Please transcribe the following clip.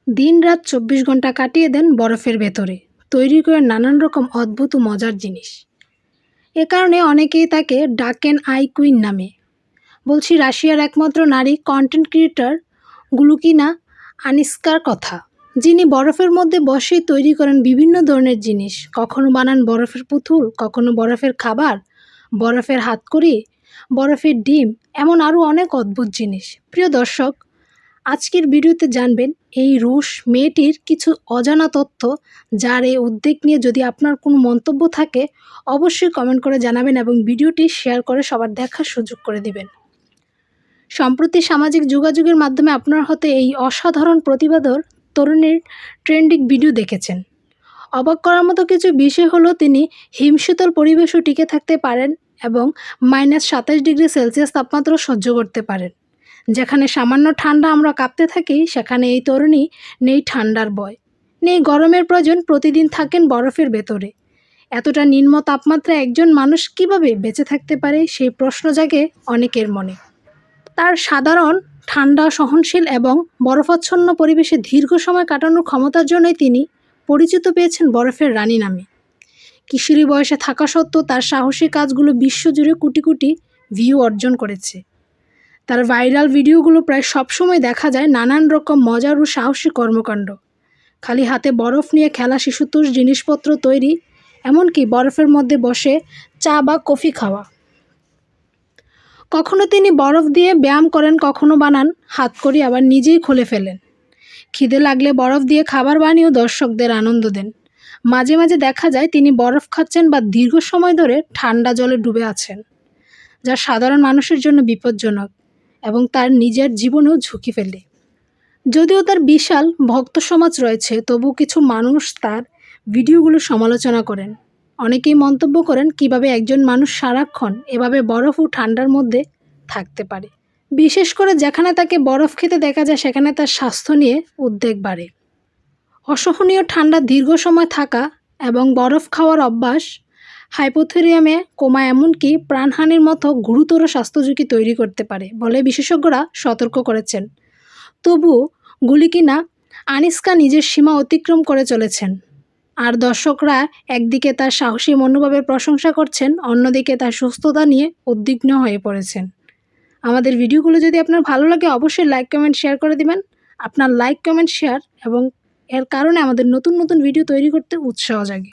দিন-রাত ২৪ ঘন্টা কাটিয়ে দেন বরফের ভেতরে, তৈরি করে নানান রকম অদ্ভুত ও মজার জিনিস। এ কারণে অনেকেই তাকে ডাকেন আই কুইন নামে। বলছি রাশিয়ার একমাত্র নারী কন্টেন্ট ক্রিয়েটর গুলুকিনা আনিস্কার কথা, যিনি বরফের মধ্যে বসেই তৈরি করেন বিভিন্ন ধরনের জিনিস। কখনো বানান বরফের পুতুল, কখনো বরফের খাবার, বরফের হাতকড়ি, বরফের ডিম, এমন আরও অনেক অদ্ভুত জিনিস। প্রিয় দর্শক, আজকের ভিডিওতে জানবেন এই রুশ মেয়েটির কিছু অজানা তথ্য, যার এই উদ্যোগ নিয়ে যদি আপনার কোনো মন্তব্য থাকে অবশ্যই কমেন্ট করে জানাবেন এবং ভিডিওটি শেয়ার করে সবার দেখার সুযোগ করে দিবেন। সম্প্রতি সামাজিক যোগাযোগের মাধ্যমে আপনার হয়তো এই অসাধারণ প্রতিভাধর তরুণীর ট্রেন্ডিং ভিডিও দেখেছেন। অবাক করার মতো কিছু বিষয় হলো তিনি হিমশীতল পরিবেশও টিকে থাকতে পারেন এবং -27°C তাপমাত্রা সহ্য করতে পারেন। যেখানে সামান্য ঠান্ডা আমরা কাঁপতে থাকি, সেখানে এই তরুণী নেই ঠান্ডার ভয়, নেই গরমের প্রয়োজন, প্রতিদিন থাকেন বরফের ভেতরে। এতটা নিম্ন তাপমাত্রায় একজন মানুষ কিভাবে বেঁচে থাকতে পারে, সেই প্রশ্ন জাগে অনেকের মনে। তার সাধারণ ঠান্ডা সহনশীল এবং বরফাচ্ছন্ন পরিবেশে দীর্ঘ সময় কাটানোর ক্ষমতার জন্যই তিনি পরিচিত পেয়েছেন বরফের রানী নামে। কিশোরী বয়সে থাকা সত্ত্বেও তার সাহসী কাজগুলো বিশ্বজুড়ে কোটি কোটি ভিউ অর্জন করেছে। তার ভাইরাল ভিডিওগুলো প্রায় সবসময় দেখা যায় নানান রকম মজার ও সাহসী কর্মকাণ্ড। খালি হাতে বরফ নিয়ে খেলা, শিশুতোষ জিনিসপত্র তৈরি, এমনকি বরফের মধ্যে বসে চা বা কফি খাওয়া। কখনো তিনি বরফ দিয়ে ব্যায়াম করেন, কখনো বানান হাতকড়ি, আবার নিজেই খুলে ফেলেন। খিদে লাগলে বরফ দিয়ে খাবার বানিয়েও দর্শকদের আনন্দ দেন। মাঝে মাঝে দেখা যায় তিনি বরফ খাচ্ছেন বা দীর্ঘ সময় ধরে ঠান্ডা জলে ডুবে আছেন, যা সাধারণ মানুষের জন্য বিপজ্জনক এবং তার নিজের জীবনেও ঝুঁকি ফেলে। যদিও তার বিশাল ভক্ত সমাজ রয়েছে, তবু কিছু মানুষ তার ভিডিওগুলো সমালোচনা করেন। অনেকেই মন্তব্য করেন কিভাবে একজন মানুষ সারাক্ষণ এভাবে বরফ ও ঠান্ডার মধ্যে থাকতে পারে। বিশেষ করে যেখানে তাকে বরফ খেতে দেখা যায়, সেখানে তার স্বাস্থ্য নিয়ে উদ্বেগ বাড়ে। অসহনীয় ঠান্ডা, দীর্ঘ সময় থাকা এবং বরফ খাওয়ার অভ্যাস হাইপোথেরিয়ামে, কোমা, এমনকি প্রাণহানির মতো গুরুতর স্বাস্থ্য ঝুঁকি তৈরি করতে পারে বলে বিশেষজ্ঞরা সতর্ক করেছেন। তবুও গুলুকিনা আনিস্কা নিজের সীমা অতিক্রম করে চলেছেন, আর দর্শকরা একদিকে তার সাহসী মনোভাবের প্রশংসা করছেন, অন্যদিকে তার সুস্থতা নিয়ে উদ্বিগ্ন হয়ে পড়েছেন। আমাদের ভিডিওগুলো যদি আপনার ভালো লাগে অবশ্যই লাইক, কমেন্ট, শেয়ার করে দিবেন। আপনার লাইক, কমেন্ট, শেয়ার এবং এর কারণে আমাদের নতুন নতুন ভিডিও তৈরি করতে উৎসাহ জাগে।